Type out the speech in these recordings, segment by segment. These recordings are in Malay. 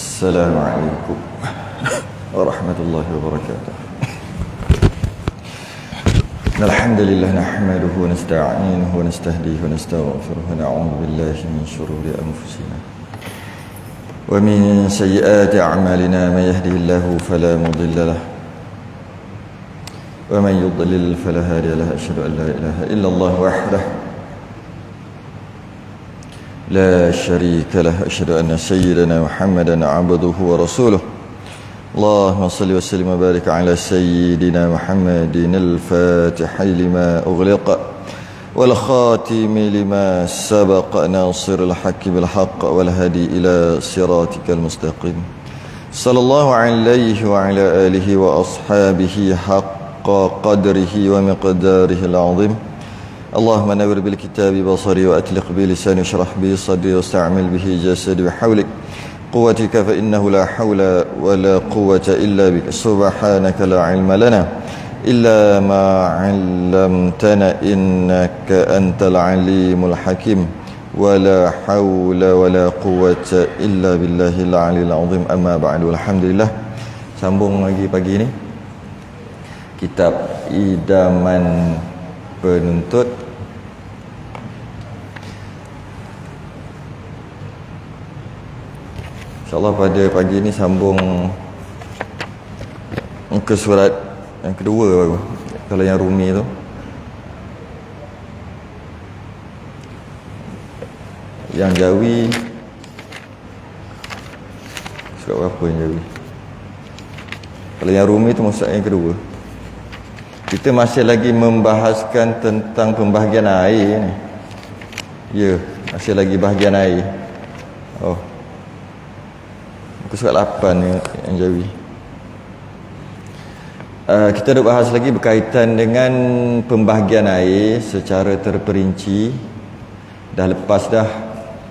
السلام عليكم ورحمة الله وبركاته. الحمد لله نحمده ونستعينه ونستهديه ونستغفره ونعوذ بالله من شرور أنفسنا ومن سيئات أعمالنا. من يهده الله فلا مضل له ومن يضلل فلا هادي له. أشهد أن لا إله إلا الله وحده لا شريك له. أشهد أن سيدنا محمدا عبده ورسوله. اللهم صل وسلم وبارك على سيدنا محمد الفاتح لما أغلق والخاتم لما سبق ناصر الحق بالحق والهدي إلى صراطك المستقيم. صلى الله عليه وعلى آله وأصحابه حق قدره ومقداره العظيم. اللهم نور بالكتاب بصري وأتلق بلساني واشرح به صدري واستعمل به جسدي بحولك قوتك فإنه لا حول ولا قوة إلا بك. سبحانك لا علم لنا إلا ما علمتنا إنك أنت العليم الحكيم. ولا حول ولا قوة إلا بالله العلي العظيم. أما بعد. Alhamdulillah, sambung lagi pagi ni kitab Idaman Penuntut. InsyaAllah pada pagi ni sambung ke surat yang kedua baru. Kalau yang Rumi tu, yang Jawi surat berapa yang Jawi? Kalau yang Rumi tu surat yang kedua. Kita masih lagi membahaskan tentang pembahagian air ni. Ya, masih lagi bahagian air. Oh, muka surat 8 ni yang Jawi. Kita nak bahas lagi berkaitan dengan pembahagian air secara terperinci. Dah lepas dah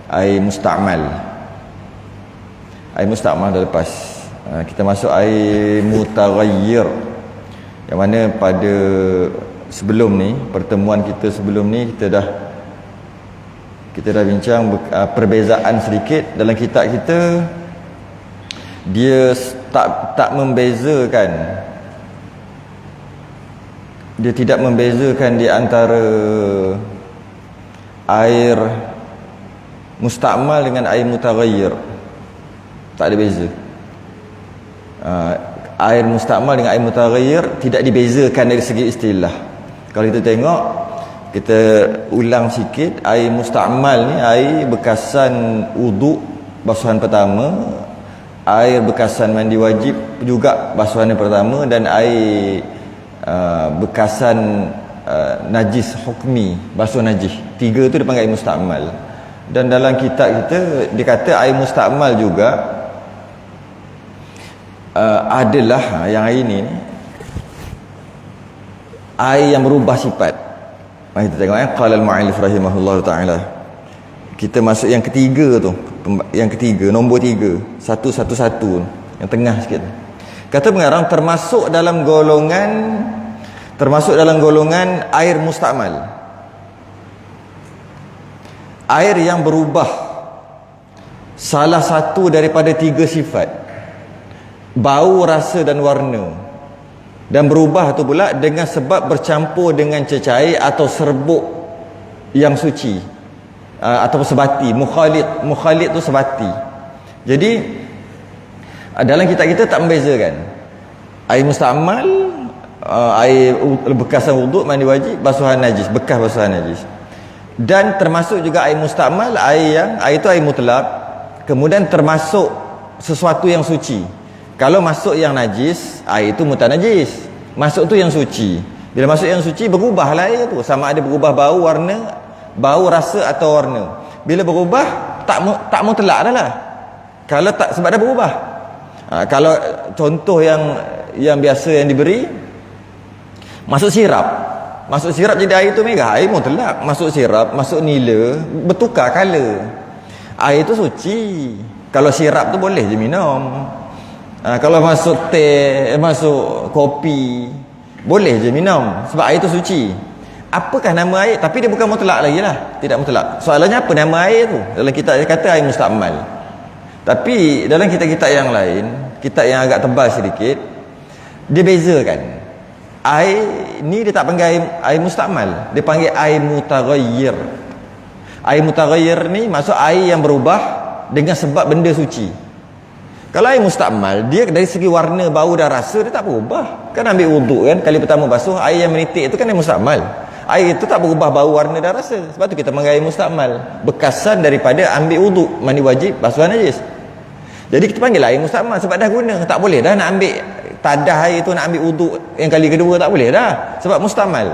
air musta'mal. Air musta'mal dah lepas. Kita masuk air mutaghayyir, yang mana pada sebelum ni, pertemuan kita sebelum ni, kita dah bincang perbezaan sedikit dalam kitab kita. Dia tak membezakan, dia tidak membezakan di antara air musta'mal dengan air mutaghayyir. Tak ada beza. Air musta'mal dengan air mutaghayyir tidak dibezakan dari segi istilah. Kalau kita tengok, kita ulang sikit, air musta'mal ni air bekasan wuduk basuhan pertama, air bekasan mandi wajib juga basuhan yang pertama, dan air bekasan najis hukmi, basuh najis. Tiga tu dipanggil air musta'mal. Dan dalam kitab kita dikata air musta'mal juga adalah yang air ni air yang berubah sifat. Mari kita tengok qala al-mu'allif rahimahullah taala. Kita masuk yang ketiga tu, yang ketiga, nombor 3, 111, yang tengah sikit. Kata pengarang termasuk dalam golongan air musta'mal, air yang berubah salah satu daripada 3 sifat: bau, rasa dan warna. Dan berubah tu pula dengan sebab bercampur dengan cecair atau serbuk yang suci, atau sebati. Mukhalid tu sebati. Jadi dalam kitab kita tak membezakan air musta'mal, air bekasan wuduk, mandi wajib, basuhan najis, bekas basuhan najis. Dan termasuk juga air musta'mal, air itu air mutlak, kemudian termasuk sesuatu yang suci. Kalau masuk yang najis, air itu mutanajis. Masuk tu yang suci. Bila masuk yang suci, berubahlah air tu, sama ada berubah bau, warna, bau, rasa atau warna. Bila berubah, tak mutlak dah lah. Kalau tak, sebab dah berubah. Kalau contoh yang biasa yang diberi, masuk sirap. Masuk sirap jadi air tu merah, air mutlak. Masuk sirap, masuk nila, bertukar color. Air tu suci. Kalau sirap tu boleh je minum. Kalau masuk teh, masuk kopi, boleh je minum, sebab air tu suci. Apakah nama air? Tapi dia bukan mutlak lagi lah, tidak mutlak. Soalannya apa nama air tu? Dalam kitab dia kata air musta'mal. Tapi dalam kitab-kitab yang lain, kitab yang agak tebal sedikit, dia bezakan. Air ni dia tak panggil air mustakmal, dia panggil air mutaghayyir. Air mutaghayyir ni maksud air yang berubah dengan sebab benda suci. Kalau air mustakmal, dia dari segi warna, bau dan rasa dia tak berubah. Kan ambil wuduk kan, kali pertama basuh, air yang menitik itu kan air mustakmal. Air itu tak berubah bau, warna dan rasa. Sebab tu kita panggil air mustakmal, bekasan daripada ambil wuduk, mandi wajib, basuhan najis. Jadi kita panggil air mustakmal sebab dah guna. Tak boleh dah nak ambil tadah air tu nak ambil wuduk yang kali kedua, tak boleh dah sebab mustakmal.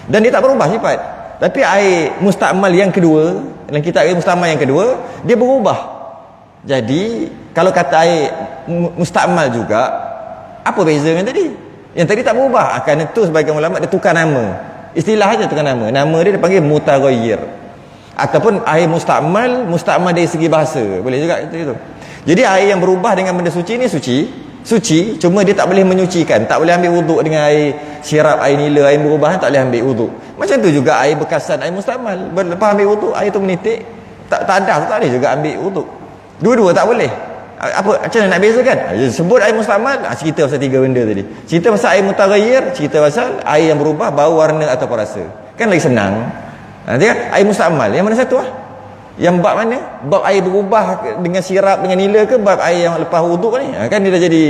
Dan dia tak berubah sifat. Tapi air mustakmal yang kedua, dalam kitab air mustakmal yang kedua, dia berubah. Jadi kalau kata air mustakmal juga, apa beza dengan tadi? Yang tadi tak berubah. Akan itu sebagian ulama dia tukar nama. Istilah aja tukar nama. Nama dia dipanggil mutaghayyir. Ataupun air mustakmal, mustakmal dari segi bahasa. Boleh juga itu. Jadi air yang berubah dengan benda suci ni suci, cuma dia tak boleh menyucikan. Tak boleh ambil wuduk dengan air syirab, air nila, air berubah, tak boleh ambil wuduk. Macam tu juga air bekasan, air mustakmal. Lepas ambil wuduk, air tu menitik, tak ada tu tak boleh juga ambil wuduk. Dua-dua tak boleh. Apa macam mana nak bezakan? Sebut air mustakmal, cerita pasal tiga benda tadi. Cerita pasal air mutaghayyir, cerita pasal air yang berubah bau, warna atau rasa. Kan lagi senang. Nanti kan air mustakmal, yang mana satu Yang bab mana? Bab air berubah dengan sirap, dengan nila ke bab air yang lepas wuduk ni? Kan dia dah jadi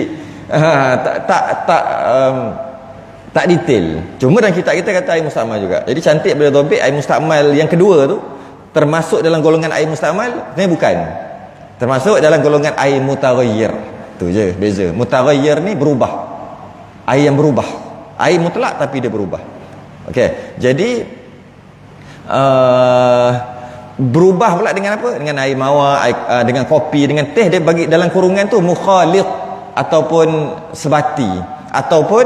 tak detail. Cuma dalam kitab kita kata air mustakmal juga. Jadi cantik bila dobek air mustakmal yang kedua tu termasuk dalam golongan air mustakmal? Sebenarnya bukan. Termasuk dalam golongan air mutaghayyir. Tu je beza. Mutaghayyir ni berubah. Air yang berubah. Air mutlak tapi dia berubah. Okey. Jadi berubah pula dengan apa? Dengan air mawar, dengan kopi, dengan teh, dia bagi dalam kurungan tu mukhalid ataupun sebati, ataupun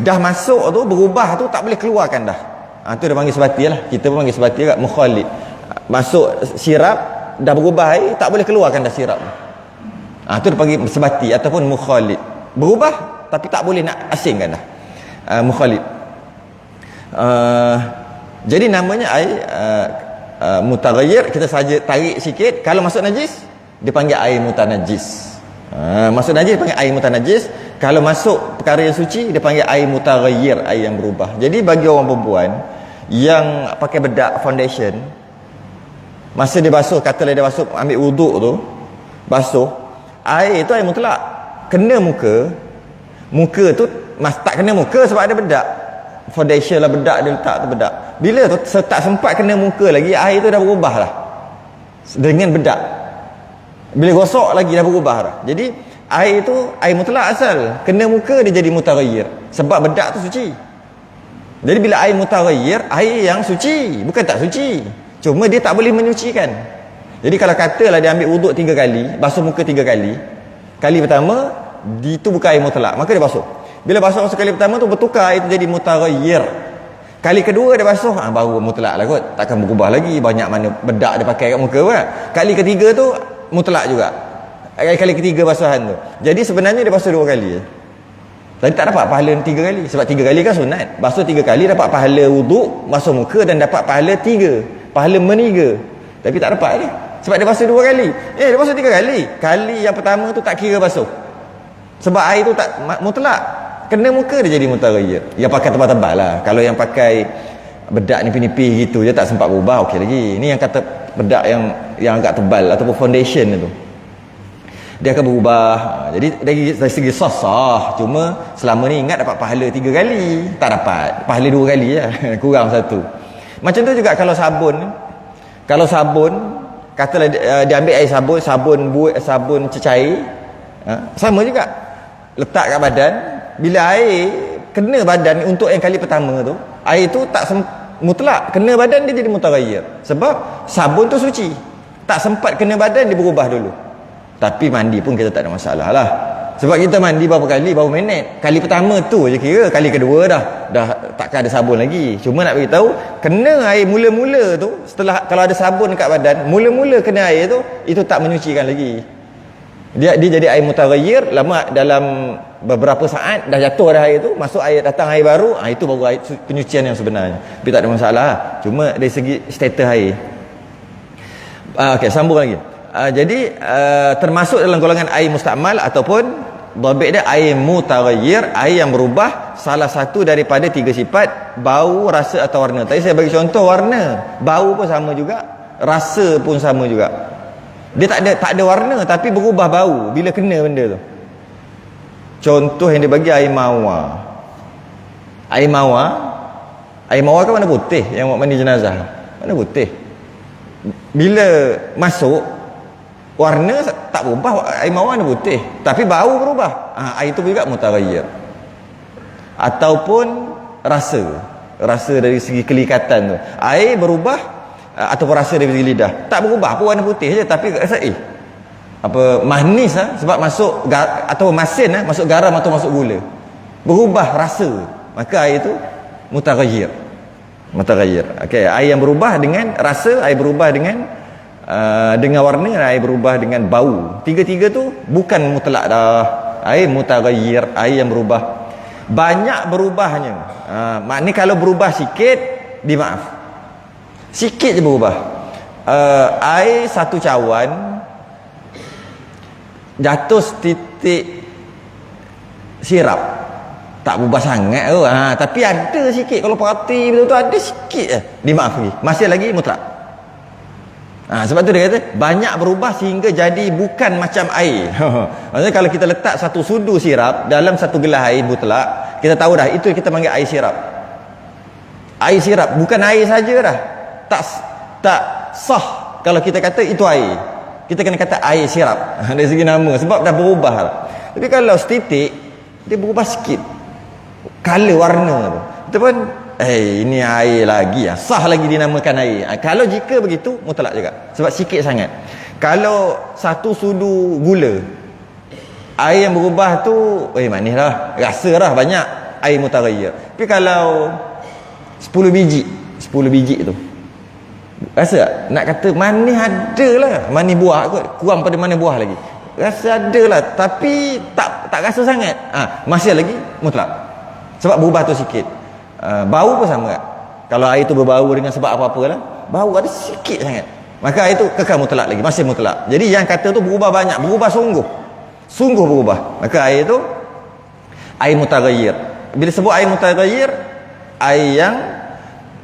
dah masuk tu berubah tu tak boleh keluarkan dah. Tu dia panggil sebati lah. Kita pun panggil sebati juga, mukhalid. Masuk sirap dah berubah air, tak boleh keluarkan dah sirap. Tu dia panggil sebati ataupun mukhalid. Berubah tapi tak boleh nak asingkan dah. Mukhalid. Jadi namanya air mutaghayyir. Kita saja tarik sikit. Kalau masuk najis dia panggil air mutanajis. Masuk najis dia panggil air mutanajis. Kalau masuk perkara yang suci dia panggil air mutaghayyir, air yang berubah. Jadi bagi orang perempuan yang pakai bedak foundation, masa dia basuh, katalah dia basuh ambil wuduk tu, basuh air tu air mutlak, kena muka tu tak kena muka sebab ada bedak foundation lah, bedak dia letak tu bedak. Bila tu tak sempat kena muka lagi, air tu dah berubah lah dengan bedak. Bila gosok lagi dah berubah dah. Jadi air tu air mutlak asal, kena muka dia jadi mutaghayyir sebab bedak tu suci. Jadi bila air mutaghayyir, air yang suci, bukan tak suci, cuma dia tak boleh menyucikan. Jadi kalau katalah dia ambil wuduk 3 kali, basuh muka 3 kali, kali pertama itu bukan air mutlak, maka dia basuh. Bila basuh kali pertama tu bertukar, itu jadi mutaghayyir. Kali kedua dia basuh, baru mutlak lah kot, takkan berubah lagi, banyak mana bedak dia pakai kat muka kan. Kali ketiga tu mutlak juga, kali ketiga basuhan tu. Jadi sebenarnya dia basuh 2 kali. Tadi tak dapat pahala 3 kali, sebab 3 kali kan sunat. Basuh 3 kali dapat pahala wuduk, basuh muka, dan dapat pahala 3, pahala meniga. Tapi tak dapat ni, sebab dia basuh 2 kali. Dia basuh 3 kali. Kali yang pertama tu tak kira basuh, sebab air tu tak mutlak, kena muka dia jadi mutaghayyir. Yang pakai tebal-tebal lah. Kalau yang pakai bedak nipis-nipis gitu je tak sempat berubah, okey lagi. Ini yang kata bedak yang agak tebal ataupun foundation tu, dia akan berubah. Jadi dari segi sah, cuma selama ni ingat dapat pahala 3 kali, tak dapat pahala 2 kali je. Kurang satu. Macam tu juga kalau sabun. Kalau sabun, katalah dia ambil air sabun cecair, sama juga, letak kat badan. Bila air kena badan untuk yang kali pertama tu, air tu tak mutlak, kena badan dia jadi mutaghayyir. Sebab sabun tu suci, tak sempat kena badan dia berubah dulu. Tapi mandi pun kita tak ada masalah lah, sebab kita mandi berapa kali, berapa minit. Kali pertama tu je kira, kali kedua dah takkan ada sabun lagi. Cuma nak beritahu, kena air mula-mula tu, setelah kalau ada sabun dekat badan, mula-mula kena air tu, itu tak menyucikan lagi. Dia jadi air mutaghayyir. Lama dalam beberapa saat dah jatuh dah air tu, masuk air, datang air baru, itu baru air penyucian yang sebenarnya. Tapi tak ada masalah, cuma dari segi status air. Okey, sambung lagi. Jadi termasuk dalam golongan air mustakmal ataupun dhabit dia air mutaghayyir, air yang berubah salah satu daripada 3 sifat, bau, rasa atau warna. Tadi saya bagi contoh warna, bau pun sama juga, rasa pun sama juga. Dia tak ada warna tapi berubah bau bila kena benda tu. Contoh yang dia bagi air mawar. Air mawar kan warna putih, yang buat mandi jenazah warna putih. Bila masuk, warna tak berubah, air mawar warna putih, tapi bau berubah. Air itu juga mutaghayyir. Ataupun rasa dari segi kelikatan tu, air berubah ataupun rasa dari segi lidah tak berubah, apa warna putih je, tapi rasa apa manis sebab masuk atau masin masuk garam atau masuk gula, berubah rasa, maka air itu mutaghayyir. Okey, air yang berubah dengan rasa, air berubah dengan warna, air berubah dengan bau. Tiga-tiga tu bukan mutlak dah. Air mutaghayyir, air yang berubah. Banyak berubahnya. Maknanya kalau berubah sikit, dimaaf. Sikit je berubah. Air satu cawan jatuh setitik sirap, tak berubah sangat tu. Tapi ada sikit, kalau perhati betul-betul ada sikit je, dimaaf lagi, masih lagi mutlak. Sebab tu dia kata banyak berubah sehingga jadi bukan macam air. Maksudnya kalau kita letak satu sudu sirap dalam satu gelas air mutlak, kita tahu dah itu kita panggil air sirap. Air sirap bukan air saja dah. Tak sah kalau kita kata itu air. Kita kena kata air sirap dari segi nama, sebab dah berubah. Tapi kalau setitik, dia berubah sikit color, warna tu, itu pun ini air lagi, sah lagi dinamakan air. Kalau jika begitu mutlak juga, sebab sikit sangat. Kalau satu sudu gula, air yang berubah tu manis lah, rasa lah banyak, air mutaghayyir. Tapi kalau 10 biji tu, rasa tak? Nak kata manis ada lah, manis buah kot, kurang pada manis buah lagi, rasa ada lah, tapi tak rasa sangat. Masih lagi mutlak, sebab berubah tu sikit. Bau pun sama tak? Kalau air tu berbau dengan sebab apa-apa lah, bau ada sikit sangat, maka air tu kekal mutlak lagi, masih mutlak. Jadi yang kata tu berubah banyak, berubah sungguh berubah, maka air tu air mutaghayyir. Bila sebut air mutaghayyir, air yang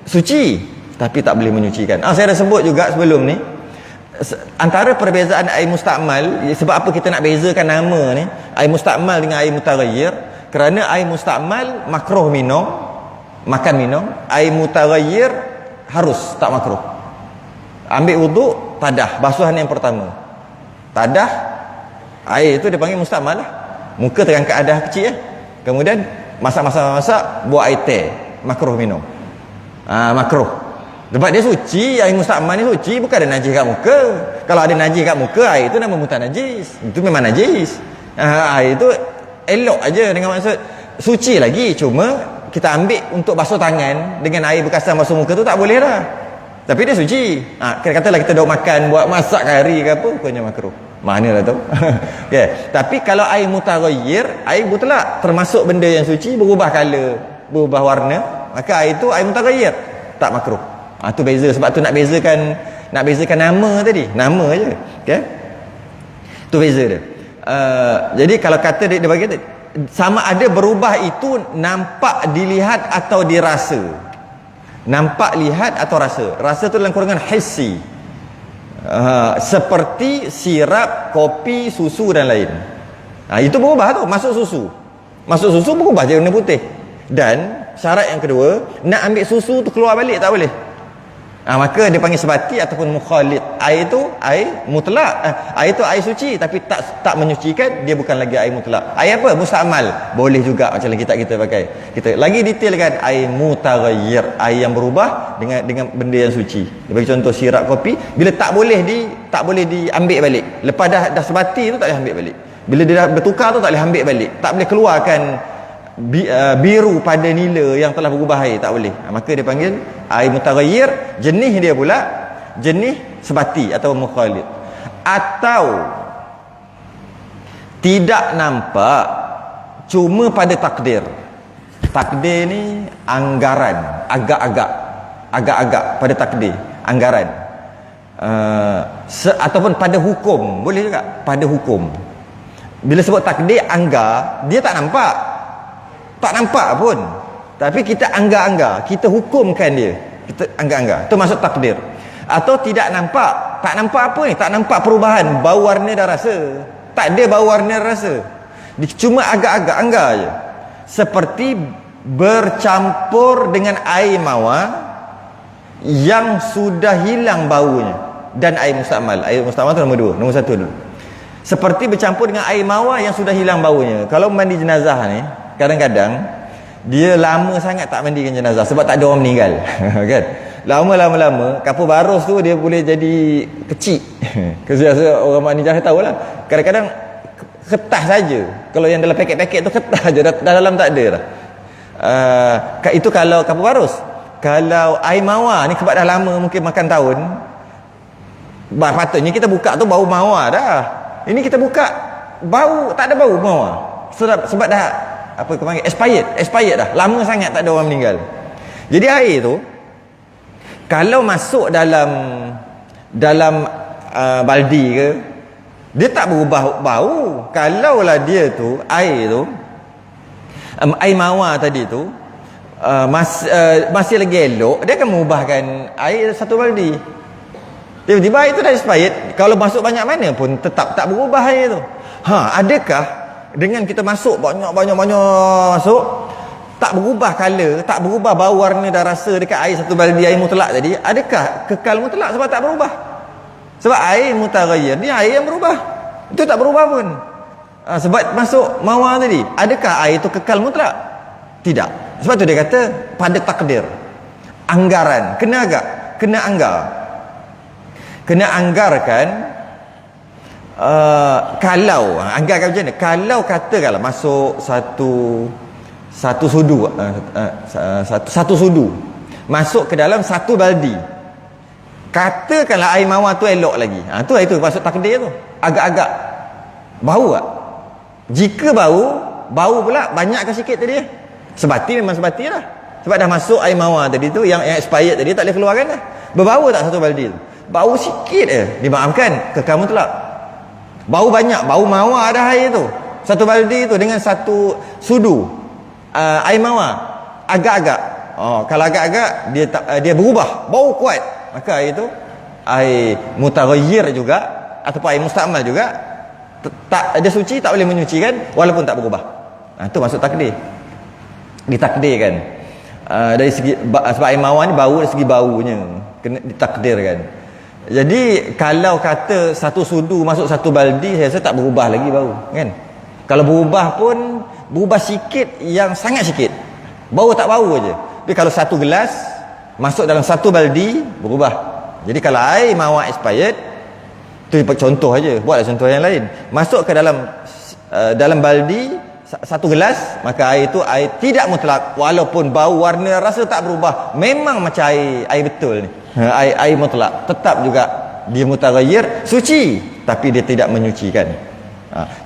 suci tapi tak boleh menyucikan. Saya dah sebut juga sebelum ni, antara perbezaan air mustakmal, sebab apa kita nak bezakan nama ni, air mustakmal dengan air mutaghayyir, kerana air mustakmal makruh makan minum, air mutaghayyir harus, tak makruh. Ambil wuduk, tadah, basuhan yang pertama, tadah, air itu dipanggil mustakmal lah. Muka terangkat adah kecil kemudian masak, buat air teh, makruh minum. Makruh. Sebab dia suci, air mustakmal ni suci, bukan ada najis kat muka. Kalau ada najis kat muka, air itu nama mutanajis, itu memang najis. Air itu elok aja dengan maksud suci lagi, cuma kita ambil untuk basuh tangan dengan air bekasan basuh muka tu tak boleh dah. Tapi dia suci. Katalah kita dah makan, buat masak kari ke apa, bukannya makruh. Mana lah tu. Okay. Tapi kalau air mutaghayyir, air mutlak, termasuk benda yang suci, berubah color, berubah warna, maka air itu air mutaghayyir, tak makruh. Tu beza, sebab tu nak bezakan nama tadi, nama je. Okay? Tu beza dia. Jadi kalau kata dia bagi sama ada berubah itu nampak, dilihat atau dirasa. Nampak, lihat atau rasa. Rasa tu dalam kurungan hissi. Seperti sirap, kopi, susu dan lain. Itu berubah tu, masuk susu berubah je warna putih. Dan syarat yang kedua, nak ambil susu tu keluar balik tak boleh. Maka dia panggil sebati ataupun mukhalid. Air itu air mutlak, air itu air suci tapi tak menyucikan, dia bukan lagi air mutlak. Air apa? Mustakmal, boleh juga macam kita pakai. Kita lagi detailkan, air mutaghayyir, air yang berubah dengan benda yang suci. Dia bagi contoh sirap kopi, bila tak boleh diambil balik. Lepas dah sebati tu tak boleh ambil balik. Bila dia dah bertukar tu tak boleh ambil balik. Tak boleh keluarkan biru pada nila yang telah berubah air, tak boleh. Maka dia panggil air mutaghayyir. Jenis dia pula jenis sebati atau mukhalid. Atau tidak nampak, cuma pada takdir. Takdir ni anggaran, agak-agak pada takdir, anggaran. ataupun pada hukum, boleh juga pada hukum. Bila sebut takdir, anggar, dia tak nampak pun, tapi kita anggar-anggar, kita hukumkan dia, kita anggar-anggar, itu masuk takdir. Atau tak nampak apa ni, tak nampak perubahan, bau warna dah rasa, tak ada bau warna rasa, dia cuma agak-agak anggar je. Seperti bercampur dengan air mawar yang sudah hilang baunya, dan air mustakmal tu nombor 2, nombor 1 dulu. Seperti bercampur dengan air mawar yang sudah hilang baunya. Kalau mandi jenazah ni, kadang-kadang dia lama sangat tak mandikan jenazah sebab tak ada orang meninggal. Kan? Lama-lama kapur barus tu dia boleh jadi kecil. Kerja orang mandi jenazah tahulah. Kadang-kadang kertas saja. Kalau yang dalam paket-paket tu kertas saja, dah dalam tak ada dah. Itu kalau kapur barus. Kalau air mawar ni sebab dah lama, mungkin makan tahun, patutnya kita buka tu bau mawar dah. Ini kita buka bau, tak ada bau mawar. Sebab dah apa kau panggil, expired dah. Lama sangat tak ada orang meninggal. Jadi air tu kalau masuk dalam baldi ke, dia tak berubah bau. Kalaulah dia tu air tu air mawar tadi tu masih lagi elok, dia akan mengubahkan air satu baldi. Tiba-tiba air tu dah expired, kalau masuk banyak mana pun tetap tak berubah air tu. Adakah dengan kita masuk banyak masuk, tak berubah color, tak berubah bau warna dah rasa dekat air satu baldi air mutlak tadi, adakah kekal mutlak sebab tak berubah? Sebab air mutaghayyir ni air yang berubah, itu tak berubah pun. Sebab masuk mawar tadi, adakah air itu kekal mutlak? Tidak. Sebab tu dia kata pada takdir, anggaran, kena anggarkan. Kalau anggarkan macam mana? Kalau katakanlah masuk satu sudu, satu sudu masuk ke dalam satu baldi, katakanlah air mawar tu elok lagi, itu masuk takdir tu. Agak-agak bau tak? Jika bau pula banyak ke sikit tadi, sebati memang sebati lah, sebab dah masuk air mawar tadi tu, yang expired tadi tak boleh keluarkan dah. Berbau tak satu baldi tu? Bau sikit dimaafkan, kekal mutlak. Bau banyak, bau mawar dah air tu, satu baldi tu dengan satu sudu air mawar. Agak-agak, kalau agak-agak dia berubah, bau kuat, maka air tu air mutaghayyir juga ataupun air mustakmal juga, tak ada suci, tak boleh menyucikan walaupun tak berubah. Itu masuk takdir, ditakdirkan. Dari segi sebab air mawar ni bau, dari segi baunya kena ditakdirkan. Jadi kalau kata satu sudu masuk satu baldi, saya rasa tak berubah lagi bau, kan? Kalau berubah pun berubah sikit, yang sangat sikit, bau tak bau aje. Tapi kalau satu gelas masuk dalam satu baldi, berubah. Jadi kalau air mawar expired, tu contoh aja, buatlah contoh yang lain, masuk ke dalam baldi satu gelas, maka air itu air tidak mutlak, walaupun bau warna rasa tak berubah, memang macam air betul ni, air mutlak, tetap juga dia mutaghayyir, suci, tapi dia tidak menyucikan.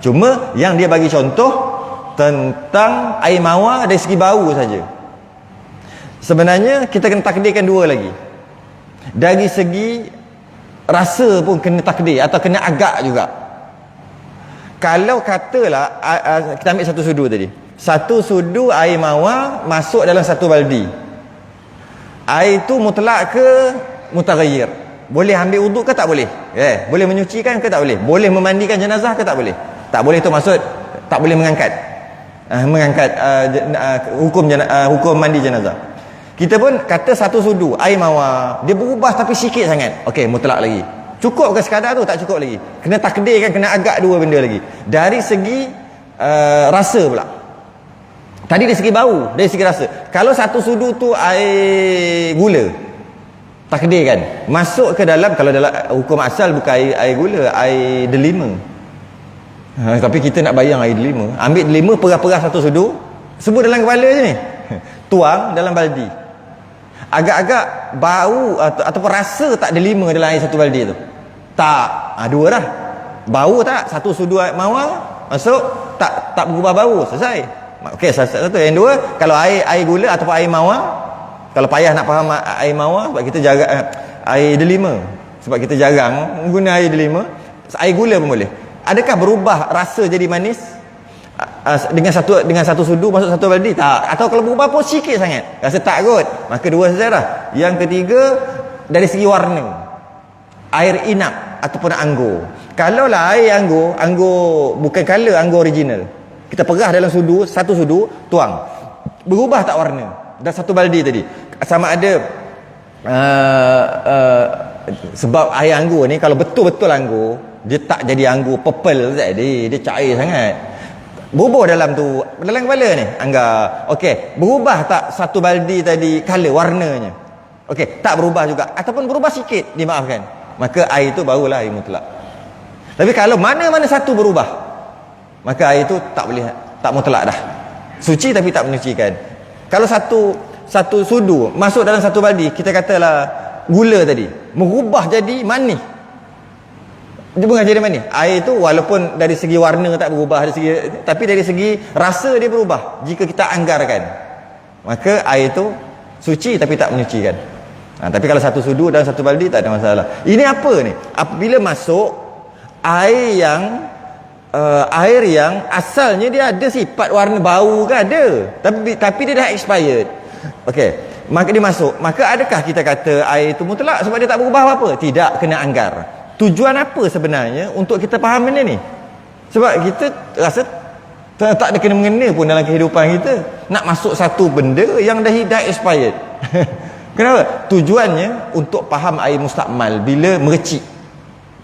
Cuma yang dia bagi contoh tentang air mawar dari segi bau saja. Sebenarnya kita kena takdirkan dua lagi, dari segi rasa pun kena takdir atau kena agak juga. Kalau katalah kita ambil satu sudu tadi, satu sudu air mawar masuk dalam satu baldi, air itu mutlak ke mutaghayyir? Boleh ambil wuduk ke tak boleh? Boleh menyucikan ke tak boleh? Boleh memandikan jenazah ke tak boleh? Tak boleh, itu maksud tak boleh mengangkat hukum mandi jenazah. Kita pun kata satu sudu air mawar, dia berubah tapi sikit sangat, okey, mutlak lagi. Cukup ke sekadar tu? Tak cukup lagi, kena takdirkan, kena agak dua benda lagi. Dari segi rasa pula, tadi dari segi bau, dari segi rasa. Kalau satu sudu tu air gula, takdirkan masuk ke dalam, kalau dalam hukum asal bukan air gula, air delima. Tapi kita nak bayang air delima, ambil delima, perah-perah satu sudu, sebut dalam kepala je ni, tuang dalam baldi. Agak-agak bau ataupun rasa tak delima dalam air satu baldi tu? Tak. Dua dah. Bau tak? Satu sudu air mawar masuk, tak berubah bau, selesai. Okey, satu. Yang dua, kalau air gula ataupun air mawar, kalau payah nak faham air mawar, sebab kita jaga air delima, sebab kita jarang guna air delima. Air gula pun boleh. Adakah berubah rasa jadi manis dengan satu sudu masuk satu baldi? Tak. Atau kalau berubah pun sikit sangat, rasa tak kot, maka dua saja dah. Yang ketiga, dari segi warna, air inap ataupun anggur. Kalau lah air anggur bukan color anggur original, kita perah dalam sudu, satu sudu tuang, berubah tak warna dah satu baldi tadi, sama ada sebab air anggur ni kalau betul-betul anggur, dia tak jadi anggur purple tak, dia cair sangat, bubuh dalam kepala ni anggar. okey, berubah tak satu baldi tadi color warnanya? okey, tak berubah juga ataupun berubah sikit, dimaafkan, maka air itu barulah air mutlak. Tapi kalau mana-mana satu berubah, maka air itu tak mutlak dah, suci tapi tak menyucikan. Kalau satu sudu masuk dalam satu baldi, kita katalah gula tadi merubah jadi manis, dia bukan jadi manis, air itu walaupun dari segi warna tak berubah, tapi dari segi rasa dia berubah. Jika kita anggarkan, maka air itu suci tapi tak menyucikan. Tapi kalau satu sudu dalam satu baldi, tak ada masalah. Ini apa ni? Apabila masuk air yang asalnya dia ada sifat warna bau kan, ada, tapi dia dah expired. okey, maka dia masuk, maka adakah kita kata air itu mutlak sebab dia tak berubah apa-apa? Tidak, kena anggar. Tujuan apa sebenarnya untuk kita faham benda ni? Sebab kita rasa tak ada kena-mengena pun dalam kehidupan kita nak masuk satu benda yang dah expired. Kenapa? Tujuannya untuk faham air mustakmal bila merecik.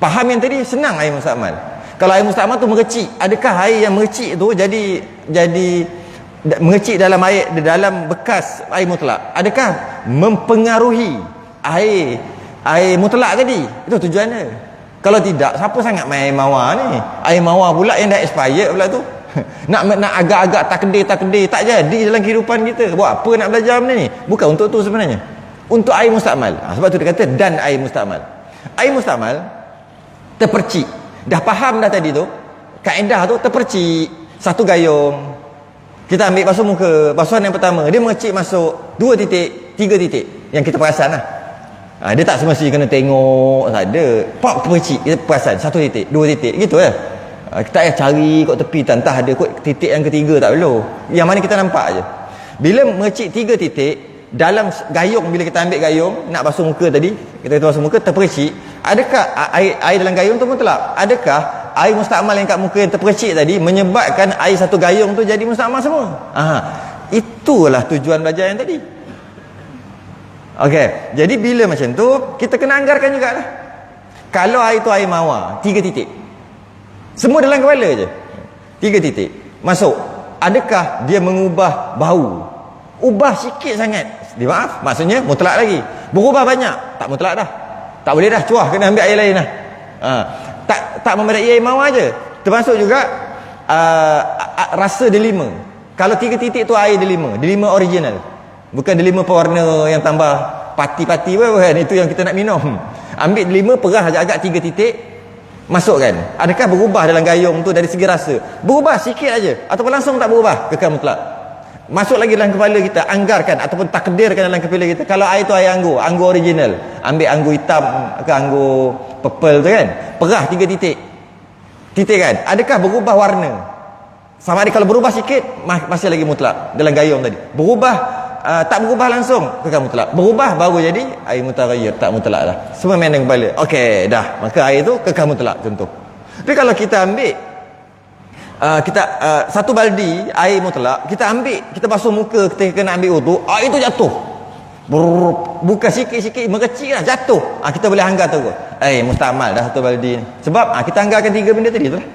Faham yang tadi senang, air mustakmal. Kalau air mustakmal tu merecik, adakah air yang merecik tu jadi merecik dalam bekas air mutlak? Adakah mempengaruhi air mutlak tadi? Itu tujuannya. Kalau tidak, siapa sangat main air mawar ni? Air mawar pula yang dah expired pula tu. nak agak-agak takdir tak jadi dalam kehidupan kita. Buat apa nak belajar benda ni? Bukan untuk tu sebenarnya. Untuk air mustakmal. Sebab tu dia kata dan air mustakmal. Air mustakmal terpercik. Dah faham dah tadi tu, kaedah tu terpercik. Satu gayung, kita ambil basuh muka, basuhan yang pertama, dia mengecik masuk 2 titik, 3 titik, yang kita perasan lah. Dia tak semestinya kena tengok, tak ada, pop terpercik, kita perasan 1 titik, 2 titik, gitu lah. Kita payah cari kat tepi, entah ada kot titik yang ketiga, tak perlu, yang mana kita nampak je. Bila mengecik 3 titik dalam gayung, bila kita ambil gayung nak basuh muka tadi, kita basuh muka terpercik, adakah air dalam gayung tu mutlak? Adakah air mustakmal yang kat muka yang terpercik tadi menyebabkan air satu gayung tu jadi mustakmal semua? Itulah tujuan belajar yang tadi. okey, jadi bila macam tu kita kena anggarkan jugalah. Kalau air tu air mawar 3 titik, semua dalam kepala je, 3 titik masuk, adakah dia mengubah bau? Ubah sikit sangat, dimaaf, maksudnya mutlak lagi. Berubah banyak, tak mutlak dah, tak boleh dah, cuah, kena ambil air lain dah. Tak memadai air mawar je, termasuk juga rasa delima. Kalau 3 titik tu air delima original, bukan delima pewarna yang tambah pati-pati kan, itu yang kita nak minum. Ambil delima, perah agak-agak 3 titik, masukkan. Adakah berubah dalam gayung tu dari segi rasa? Berubah sikit aja ataupun langsung tak berubah? Kekal mutlak. Masuk lagi dalam kepala kita, anggarkan ataupun takdirkan dalam kepala kita, kalau air tu air anggur original, ambil anggur hitam ke anggur purple tu kan, perah 3 titik kan, adakah berubah warna? Sama ada kalau berubah sikit, masih lagi mutlak dalam gayung tadi. Berubah, tak berubah langsung, kekal mutlak. Berubah baru jadi air mutaghayyir, tak mutlak dah. Semua main dengan kepala. okey dah, maka air tu kekal mutlak contoh. Tapi kalau kita ambil satu baldi air mutlak, kita ambil, kita basuh muka ketika kena ambil wudu, air itu jatuh, bukan sikit-sikit, mengecik lah, jatuh, kita boleh anggar terus, mustakmal dah satu baldi ni. Sebab kita anggarkan 3 benda tadi tu lah.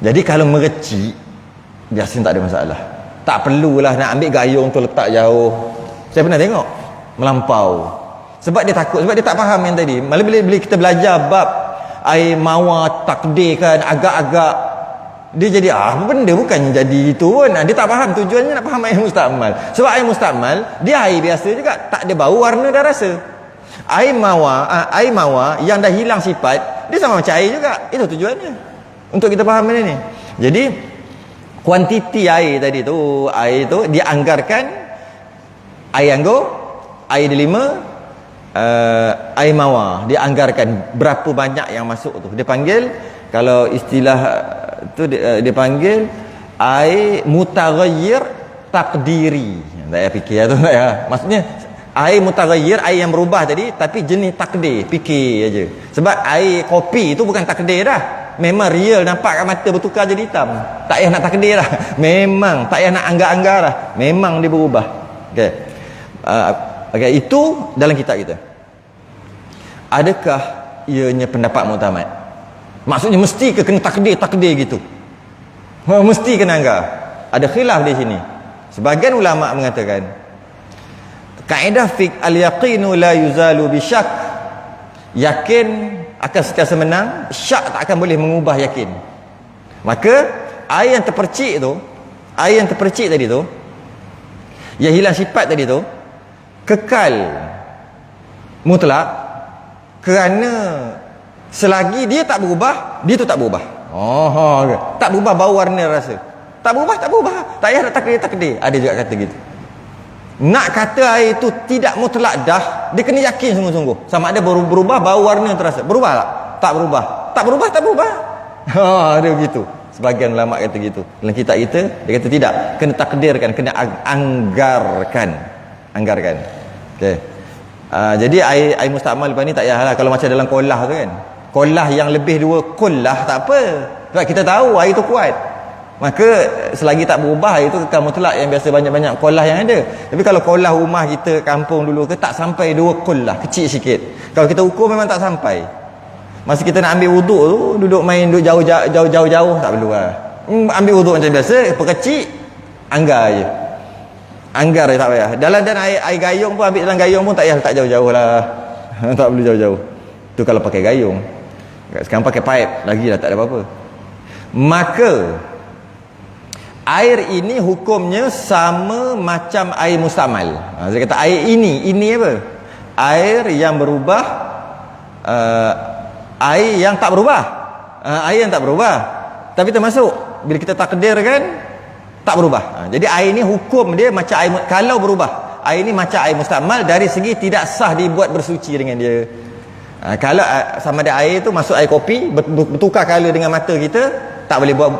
Jadi kalau merecik, biasanya tak ada masalah, tak perlulah nak ambil gayung tu letak jauh. Saya pernah tengok melampau, sebab dia takut, sebab dia tak faham yang tadi. Malah bila kita belajar bab air mawar takdir kan, agak-agak dia jadi apa benda, bukan jadi itu pun. Dia tak faham tujuannya, nak faham air mustakmal. Sebab air mustakmal dia air biasa juga, tak ada bau, warna dan rasa. Air mawar yang dah hilang sifat, dia sama macam air juga. Itu tujuannya, untuk kita faham benda ni. Jadi kuantiti air tadi tu, air tu dia anggarkan air anggur, air delima, air mawar, dia anggarkan berapa banyak yang masuk tu. Dia panggil, kalau istilah tu dia panggil air mutaghayyir takdiri. Tak payah fikir tu tak ya. Maksudnya air mutaghayyir, air yang berubah tadi, tapi jenis takdir, fikir aja. Sebab air kopi tu bukan takdir dah. Memang real, nampak kat mata bertukar jadi hitam. Tak payah nak takdir dah. Memang tak payah nak anggar-anggar dah. Memang dia berubah. Okey. Okey, itu dalam kitab kita. Adakah ianya pendapat muktamad? Maksudnya mesti ke kena takdir gitu? Mesti kena anggar. Ada khilaf di sini. Sebahagian ulama mengatakan kaedah fiqh al-yaqinu la yuzalu bisyak. Yakin akan sentiasa menang, syak tak akan boleh mengubah yakin. Maka air yang terpercik tu, air yang terpercik tadi tu, yang hilang sifat tadi tu, kekal mutlak, kerana selagi dia tak berubah, dia tu tak berubah. Okay. Tak berubah bau, warna, rasa. Tak berubah, tak berubah. Tak payah nak takdir. Ada juga kata gitu. Nak kata air itu tidak mutlak dah, dia kena yakin sungguh-sungguh. Sama ada berubah bau, warna, terasa. Berubah tak? Tak berubah. Tak berubah, tak berubah. Ada begitu. Sebagian ulama kata gitu. Dalam kitab kita, dia kata tidak. Kena takdirkan, kena anggarkan. Anggarkan. Okey. Jadi air mustakmal lepas ni tak payahlah. Kalau macam dalam kolah tu kan, kolah yang lebih 2 kolah tak apa, sebab kita tahu air tu kuat. Maka selagi tak berubah, air tu kekal mutlak, yang biasa banyak-banyak kolah yang ada. Tapi kalau kolah rumah kita kampung dulu ke, tak sampai 2 kolah, kecil sikit. Kalau kita ukur memang tak sampai. Masa kita nak ambil wuduk tu, duduk main duduk jauh-jauh tak perlu lah. Ambil wuduk macam biasa, perkecil, anggar je. Anggar je, tak payah. Dan air gayung pun, ambil dalam gayung pun tak payah letak jauh-jauh lah. Tak perlu jauh-jauh. Tu kalau pakai gayung. Sekarang pakai pipe, lagi lah tak ada apa-apa. Maka air ini hukumnya sama macam air mustamal. Saya kata air ini apa? Air yang berubah, air yang tak berubah. Air yang tak berubah. Tapi termasuk bila kita takdirkan tak berubah. Jadi air ini hukum dia macam air, kalau berubah, air ini macam air mustamal dari segi tidak sah dibuat bersuci dengan dia. Kalau sama ada air tu masuk air kopi, bertukar color dengan mata kita, tak boleh buat.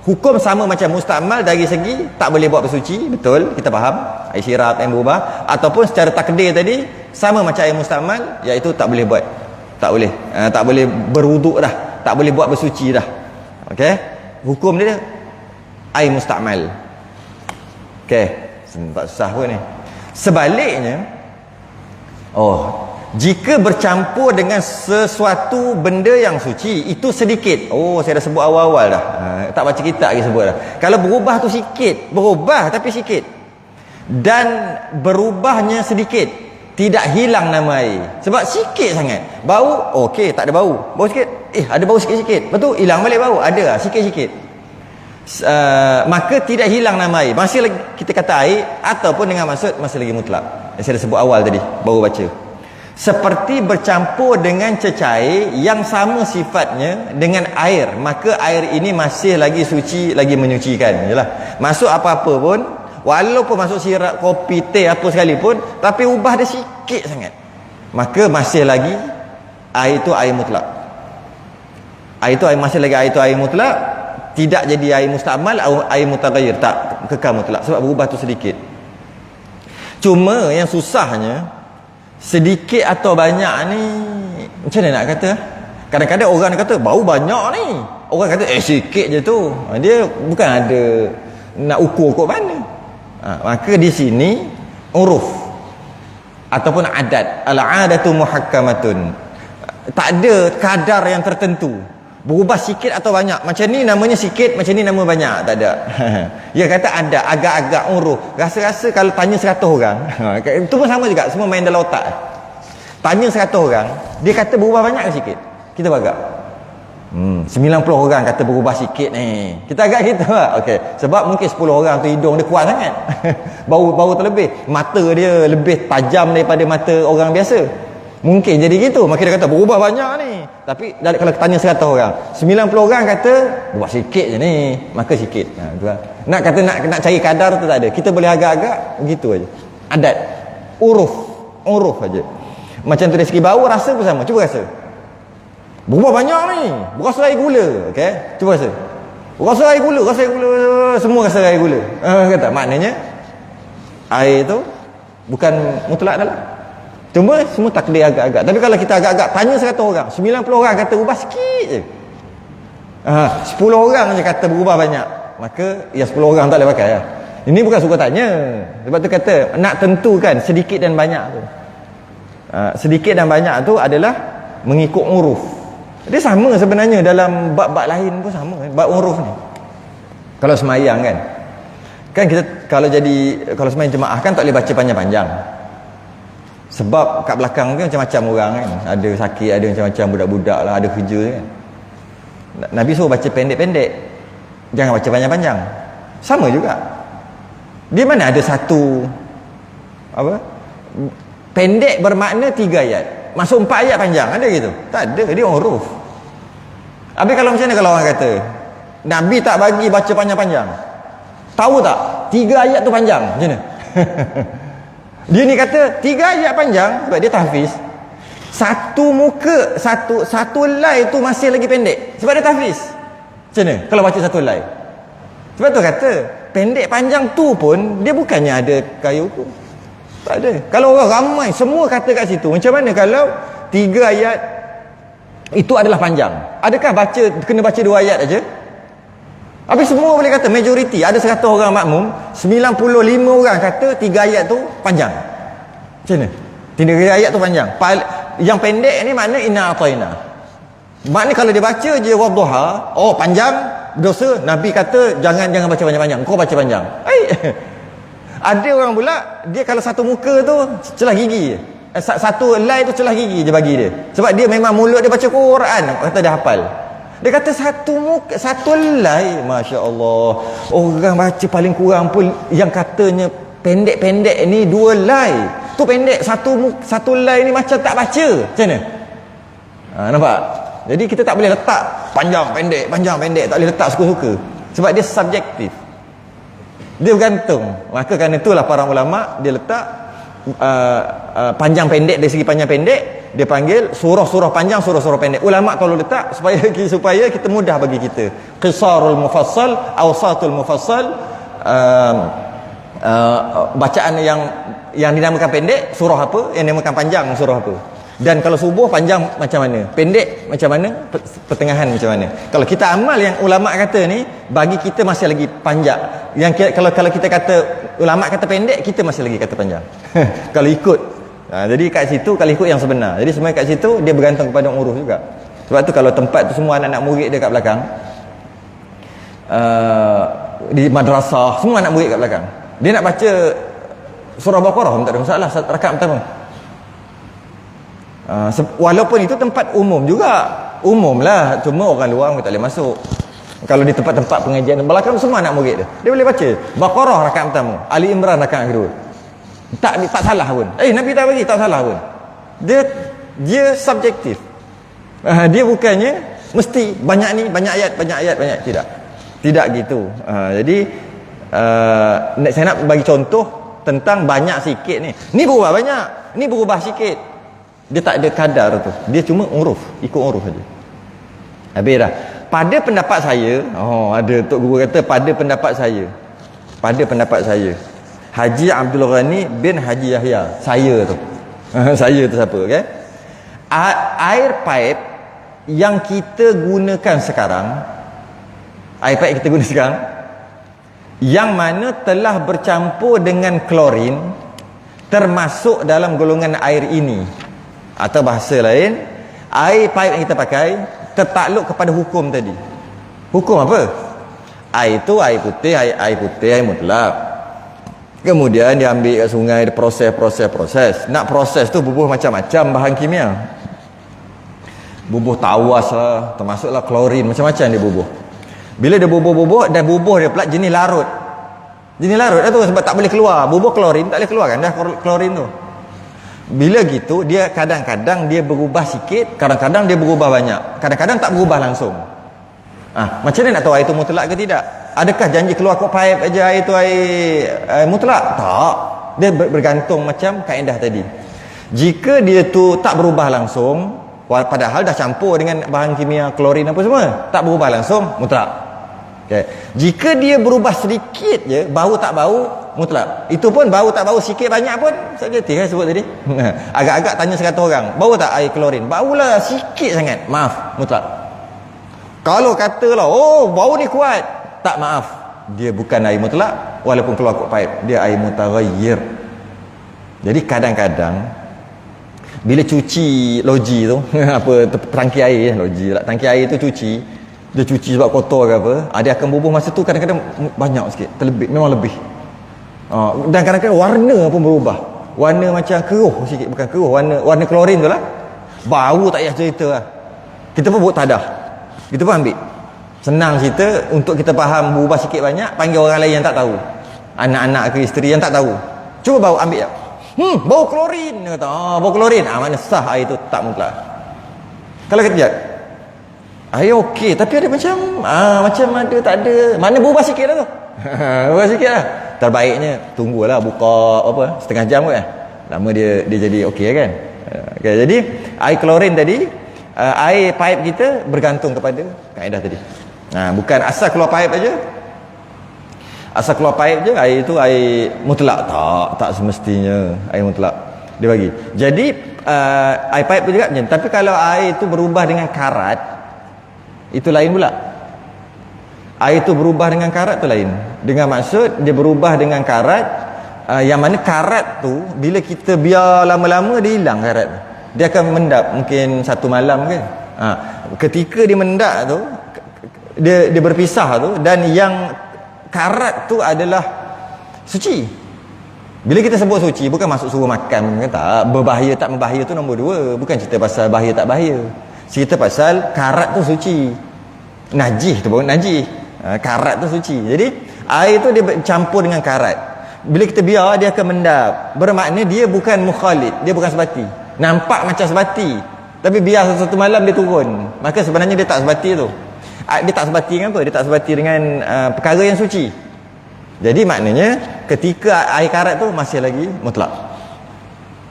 Hukum sama macam mustakmal dari segi tak boleh buat bersuci, betul, kita faham. Air sirap yang berubah, ataupun secara takdir tadi sama macam air mustakmal, iaitu tak boleh buat, tak boleh berwuduk dah, tak boleh buat bersuci dah. Okey, hukum dia air mustakmal. Okey, tak susah pun ni. Sebaliknya, jika bercampur dengan sesuatu benda yang suci, itu sedikit. Saya dah sebut awal-awal dah. Tak baca kitab lagi sebut dah. Kalau berubah tu sikit, berubah tapi sikit, dan berubahnya sedikit, tidak hilang nama air. Sebab sikit sangat. Bau, okey, tak ada bau. Bau sikit, ada bau sikit-sikit. Betul, hilang balik bau. Ada lah, sikit-sikit. Maka tidak hilang nama air. Masih lagi kita kata air, ataupun dengan maksud masih lagi mutlak. Yang saya dah sebut awal tadi, baru baca. Seperti bercampur dengan cecair yang sama sifatnya dengan air, maka air ini masih lagi suci, lagi menyucikan. Yalah. Masuk apa-apa pun, walaupun masuk sirap, kopi, teh, apa sekalipun, tapi ubah dia sikit sangat, maka masih lagi air itu air mutlak. Air itu masih lagi air itu air mutlak, tidak jadi air mustakmal atau air mutaghayyir, tak, kekal mutlak, sebab berubah tu sedikit. Cuma yang susahnya, sedikit atau banyak ni macam mana nak kata? Kadang-kadang orang kata bau banyak ni, orang kata sikit je tu. Dia bukan ada nak ukur kot mana. Maka di sini uruf ataupun adat, al-adatu muhakkamatun, tak ada kadar yang tertentu, berubah sikit atau banyak, macam ni namanya sikit, macam ni nama banyak, tak ada. Dia kata ada agak-agak uruf. Rasa-rasa kalau tanya 100 orang, itu pun sama juga, semua main dalam otak. Tanya 100 orang, dia kata berubah banyak ke sikit? Kita agak 90 orang kata berubah sikit ni, kita agak gitu lah. Okey, sebab mungkin 10 orang tu hidung dia kuat sangat. Bau terlebih, mata dia lebih tajam daripada mata orang biasa, mungkin jadi gitu. Maka dia kata berubah banyak ni. Tapi kalau tanya 100 orang, 90 orang kata buat sikit je ni, maka sikit. Tu lah. Nak kata nak cari kadar tu tak ada. Kita boleh agak-agak begitu aja. Adat, uruf aja. Macam tu dari segi bau, rasa pun sama. Cuba rasa. Berubah banyak ni. Berasa air gula. Okay? Cuba rasa. Rasa air gula. Rasa air gula. Semua rasa air gula. Kata maknanya air tu bukan mutlak dah lah. Cuma semua takdir agak-agak. Tapi kalau kita agak-agak tanya 100 orang, 90 orang kata berubah sikit je. 10 orang je kata berubah banyak. Maka ya 10 orang tak boleh pakai lah. Ini bukan suka tanya. Sebab tu kata nak tentukan sedikit dan banyak tu. Sedikit dan banyak tu adalah mengikut uruf. Dia sama sebenarnya dalam bab-bab lain pun sama. Bab uruf ni. Kalau semayang kan kita kalau semayang jemaah kan tak boleh baca panjang-panjang. Sebab kat belakang tu macam-macam orang kan. Ada sakit, ada macam-macam budak-budak lah, ada kerja kan. Nabi suruh baca pendek-pendek. Jangan baca panjang-panjang. Sama juga. Di mana ada satu pendek bermakna 3 ayat. Masuk 4 ayat panjang. Ada gitu? Tak ada. Dia huruf. Habis kalau macam mana kalau orang kata Nabi tak bagi baca panjang-panjang? Tahu tak? 3 ayat tu panjang. Macam mana? Dia ni kata 3 ayat panjang sebab dia tahfiz. Satu muka, satu lay tu masih lagi pendek sebab dia tahfiz. Macam mana kalau baca satu lay? Sebab tu kata pendek panjang tu pun dia bukannya ada kayu hukum. Tak ada. Kalau orang ramai semua kata kat situ, macam mana kalau 3 ayat itu adalah panjang? Adakah kena baca 2 ayat aja? Habis semua boleh kata majoriti, ada 100 orang makmum, 95 orang kata 3 ayat tu panjang. Macam mana? 3 ayat tu panjang. Yang pendek ni makna inna ataina. Makna kalau dia baca je wadduha, panjang dosa. Nabi kata jangan baca panjang-panjang. Kau baca panjang. Ada orang pula dia kalau satu muka tu celah gigi je. Satu lay tu celah gigi je bagi dia. Sebab dia memang mulut dia baca Quran, kata dia hafal. Dia kata satu lay, masya-Allah. Orang baca paling kurang pun yang katanya pendek-pendek ni 2 lay. Tu pendek, satu lay ni macam tak baca. Macam mana? Nampak? Jadi kita tak boleh letak panjang pendek, tak boleh letak suka-suka. Sebab dia subjektif. Dia bergantung. Maka kerana itulah para ulama dia letak panjang pendek, dari segi panjang pendek dia panggil surah-surah panjang, surah-surah pendek. Ulama kalau letak supaya kita mudah bagi kita. Qisarul mufassal, awsatul mufassal, bacaan yang dinamakan pendek surah apa, yang dinamakan panjang surah apa. Dan kalau subuh panjang macam mana, pendek macam mana, pertengahan macam mana. Kalau kita amal yang ulama kata ni, bagi kita masih lagi panjang. Yang kalau kita kata ulama kata pendek, kita masih lagi kata panjang. Kalau ikut. Jadi kat situ kalau ikut yang sebenar. Jadi sebenarnya kat situ dia bergantung kepada uruf juga. Sebab tu kalau tempat tu semua anak-anak murid dia kat belakang, di madrasah semua anak murid kat belakang, dia nak baca surah Baqarah tak ada masalah rakaat pertama. Walaupun itu tempat umum juga, umum lah, cuma orang luar tak boleh masuk. Kalau di tempat-tempat pengajian belakang semua anak murid dia boleh baca Baqarah rakaat pertama, Ali Imran rakaat kedua. Tak salah pun. Nabi tak bagi, tak salah pun. Dia subjektif. Dia bukannya mesti banyak ayat tidak gitu. Jadi saya nak bagi contoh tentang banyak sikit ni berubah banyak, ni berubah sikit. Dia tak ada kadar tu, dia cuma uruf, ikut uruf saja. Habis dah. Pada pendapat saya, ada Tok Guru kata pada pendapat saya Haji Abdul Ghani bin Haji Yahya, saya tu siapa, okey? Air pipe yang kita gunakan sekarang, yang mana telah bercampur dengan klorin, termasuk dalam golongan air ini. Atau bahasa lain, air pipe yang kita pakai tertakluk kepada hukum tadi. Hukum apa? Air itu air putih, air mutlak. Kemudian dia ambil kat sungai, dia proses. Nak proses tu bubuh macam-macam bahan kimia. Bubuh tawas lah, termasuklah klorin, macam-macam dia bubuh. Bila dia bubuh dan bubuh dia pula jenis larut. Jenis larut tu sebab tak boleh keluar. Bubuh klorin tak boleh keluar kan dah klorin tu. Bila gitu dia kadang-kadang dia berubah sikit, kadang-kadang dia berubah banyak, kadang-kadang tak berubah langsung. Macam mana nak tahu air itu mutlak ke tidak? Adakah janji keluar kok pipe aja air itu air mutlak? Tak. Dia bergantung macam kaedah tadi. Jika dia tu tak berubah langsung, padahal dah campur dengan bahan kimia klorin apa semua, tak berubah langsung, mutlak. Okay. Jika dia berubah sedikit je, bau tak bau, mutlak. Itu pun bau tak bau sikit banyak pun subjektif kan sebut tadi. Agak-agak tanya 100 orang, bau tak air klorin? Baulah sikit sangat, maaf, mutlak. Kalau katalah, oh bau ni kuat, tak, maaf, dia bukan air mutlak, walaupun keluar kot pipe, dia air mutaghayyir. Jadi kadang-kadang bila cuci loji tu apa tangki air, loji lah, tangki air tu cuci, dia cuci sebab kotor ke apa, dia akan bubuh masa tu kadang-kadang banyak sikit, terlebih, memang lebih. Dan kadang-kadang warna pun berubah, warna macam keruh sikit, bukan keruh, warna klorin tu lah, bau tak payah cerita lah. Kita pun buat tadah, kita pun ambil, senang cerita. Untuk kita faham berubah sikit banyak, panggil orang lain yang tak tahu, anak-anak ke isteri yang tak tahu, cuba bau, ambil tak, bau klorin, dia kata, bau klorin, mana sah air tu, tak mutlak. Kalau kejap air okey, tapi ada macam macam ada tak ada, mana berubah sikit lah tu. Berubah sikit lah, terbaiknya tunggulah buka apa setengah jam kan, lama dia jadi okey kan. Okay, jadi air klorin tadi, air pipe kita bergantung kepada kaedah tadi. Bukan asal keluar pipe aja, asal keluar pipe je air itu air mutlak, tak semestinya air mutlak dia bagi. Jadi air pipe tu juga macam, tapi kalau air itu berubah dengan karat, itu lain pula. Air itu berubah dengan karat tu lain, dengan maksud dia berubah dengan karat, yang mana karat tu bila kita biar lama-lama dia hilang karat tu, dia akan mendap mungkin satu malam kan. Ketika dia mendap tu, dia berpisah tu, dan yang karat tu adalah suci. Bila kita sebut suci, bukan maksud suruh makan, tak, berbahaya tak berbahaya tu nombor 2, bukan cerita pasal bahaya tak bahaya, cerita pasal karat tu suci, najis tu pun najis, karat tu suci. Jadi air tu dia campur dengan karat, bila kita biar dia akan mendap, bermakna dia bukan mukhalid, dia bukan sebati, nampak macam sebati, tapi biar satu malam dia turun, maka sebenarnya dia tak sebati tu. Dia tak sebati dengan apa? Dia tak sebati dengan perkara yang suci. Jadi maknanya ketika air karat tu masih lagi mutlak.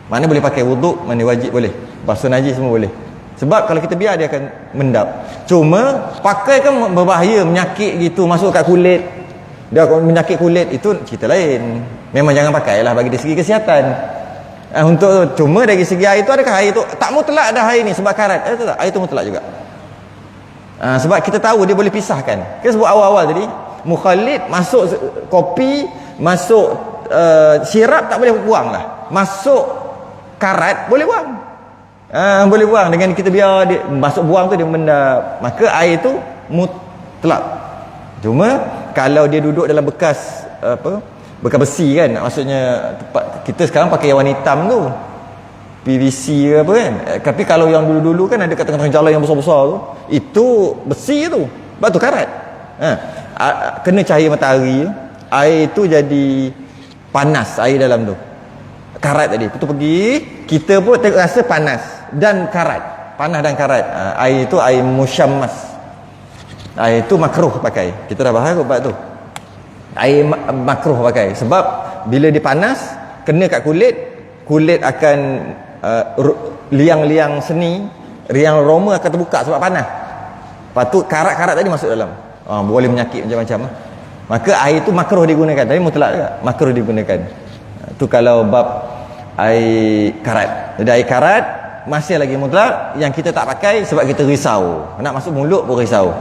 Mana boleh pakai wuduk, mana wajib boleh, basuh najis semua boleh. Sebab kalau kita biar dia akan mendap. Cuma pakai kan berbahaya, menyakit gitu, masuk kat kulit, dia akan menyakit kulit, itu cerita lain. Memang jangan pakailah bagi dari segi kesihatan. Untuk cuma dari segi air tu, adakah air tu tak mutlak dah air ni sebab karat? Tak, air tu mutlak juga. Sebab kita tahu dia boleh pisahkan. Kita sebut awal-awal tadi, mukhalid masuk kopi, masuk sirap tak boleh buang lah, masuk karat boleh buang. Boleh buang, dengan kita biar dia masuk buang tu dia mendap, maka air tu mutlak. Cuma kalau dia duduk dalam bekas bekas besi kan, maksudnya kita sekarang pakai yang warna hitam tu, PVC ke apa kan. Tapi kalau yang dulu-dulu kan ada kat tengah-tengah jalan yang besar-besar tu, itu besi tu, batu karat. Kena cahaya matahari, air tu jadi panas, air dalam tu, karat tadi tu pergi, kita pun rasa panas dan karat, panas dan karat. Air tu air musyammas, air tu makruh pakai. Kita dah bahas bab tu, air makruh pakai, sebab bila dia panas kena kat kulit akan liang-liang seni, liang aroma akan terbuka sebab panas. Lepas tu karat-karat tadi masuk dalam, boleh menyakit macam-macam. Maka air tu makruh digunakan, tapi mutlak juga makruh digunakan. Tu kalau bab air karat. Jadi air karat masih lagi mutlak, yang kita tak pakai sebab kita risau, nak masuk mulut pun risau.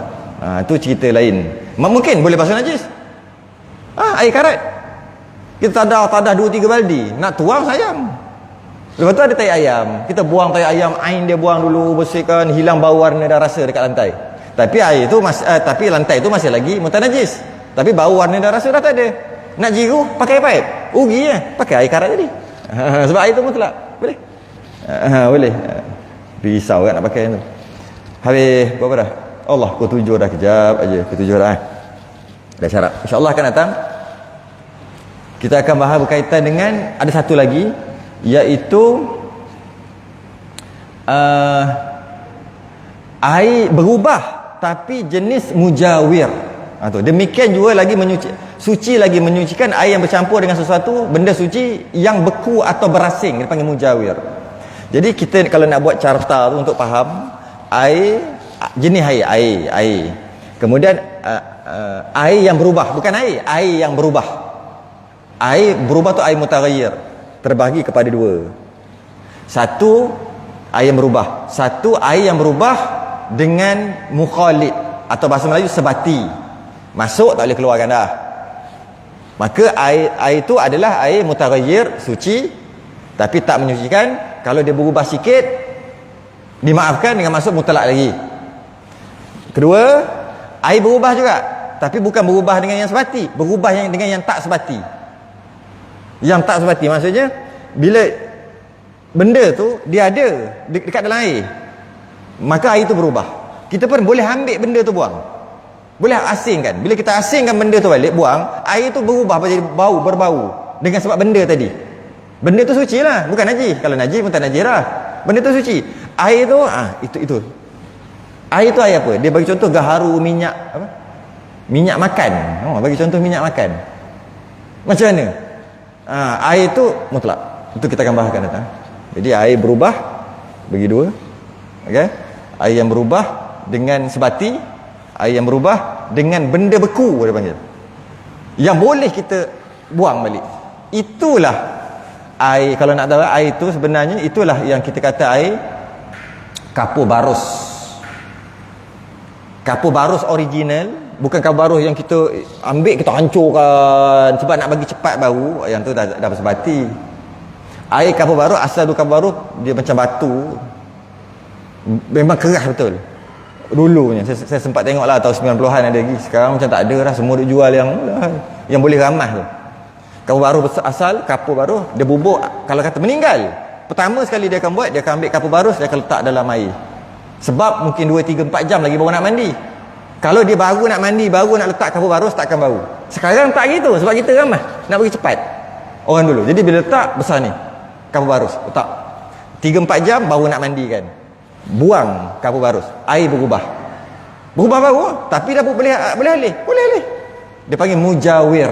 Tu cerita lain. Mungkin boleh basuh najis. Air karat kita tadah 2-3 baldi, nak tuang sayang. Lepas tu ada tai ayam, kita buang tai ayam, ain dia buang dulu, bersihkan, hilang bau, warna dan rasa dekat lantai. Tapi air tu tapi lantai tu masih lagi mutanajis, tapi bau, warna dan rasa dah tak ada. Nak jiru pakai pipe, rugi pakai air karat tadi. Sebab air tu mutlak boleh. Boleh. Risau kan nak pakai tu. Habis berapa dah? Allah, pukul 7 dah, kejap aja, pukul 7 dah. Dah syarat. InsyaAllah akan datang kita akan bahas berkaitan dengan ada satu lagi, iaitu air berubah tapi jenis mujawir. Demikian juga lagi suci lagi menyucikan air yang bercampur dengan sesuatu benda suci yang beku atau berasing, dia panggil mujawir. Jadi kita kalau nak buat carta tu untuk faham air, jenis air. Kemudian air yang berubah, bukan air yang berubah. Air berubah tu air mutaghayyir, terbahagi kepada dua. Satu air yang berubah, satu air yang berubah dengan mukhalid atau bahasa Melayu sebati. Masuk tak boleh keluarkan dah. Maka air itu adalah air mutaghayyir, suci tapi tak menyucikan. Kalau dia berubah sikit, dimaafkan dengan masuk mutlak lagi. Kedua, air berubah juga, tapi bukan berubah dengan yang sebati, berubah dengan yang tak sebati. Yang tak sebati maksudnya bila benda tu dia ada dekat dalam air, maka air tu berubah. Kita pun boleh ambil benda tu buang, boleh asingkan. Bila kita asingkan benda tu balik, buang, air tu berubah jadi berbau dengan sebab benda tadi. Benda tu suci lah, bukan najis. Kalau najis pun tak najis lah, benda tu suci. Air tu itu air tu air apa? Dia bagi contoh gaharu minyak apa? Minyak makan. Bagi contoh minyak makan. Macam mana? Air tu mutlak. Itu kita akan bahaskan datang. Jadi air berubah bagi dua. Okey? Air yang berubah dengan sebati, air yang berubah dengan benda beku dia panggil. Yang boleh kita buang balik. Itulah air. Kalau nak tahu air itu sebenarnya itulah yang kita kata air kapur barus. Kapur barus original, bukan kapur barus yang kita ambil kita hancurkan sebab nak bagi cepat bau, yang tu dah bersebati. Air kapur barus, asal tu kapur barus dia macam batu, memang keras betul dulunya. Saya sempat tengok lah tahun 90-an ada lagi. Sekarang macam tak ada lah, semua duk jual yang boleh ramah tu. Kapur barus asal, kapur barus dia bubuk. Kalau kata meninggal, pertama sekali dia akan buat, dia akan ambil kapur barus, dia akan letak dalam air. Sebab mungkin 2, 3, 4 jam lagi baru nak mandi. Kalau dia baru nak mandi, baru nak letak kapur barus, takkan bau. Sekarang tak gitu, sebab kita ramah nak bagi cepat orang dulu. Jadi bila letak besar ni kapur barus, letak 3, 4 jam baru nak mandi kan, buang kapur barus, air berubah baru, tapi dah boleh alih. Dia panggil mujawir.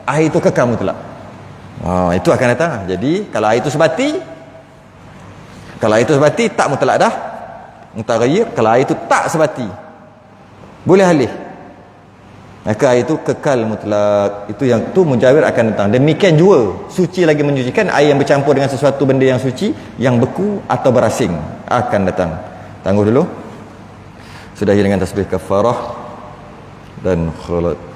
Air itu kekal mutlak. Itu akan datang. Jadi kalau air itu sebati, tak mutlak dah, mutaghayyir. Kalau air itu tak sebati, boleh alih, maka air itu kekal mutlak. Itu yang tu mujawir akan datang. Demikian juga suci lagi menyucikan, air yang bercampur dengan sesuatu benda yang suci, yang beku atau berasing akan datang. Tangguh dulu. Sudahi dengan tasbih kafarah dan khalat.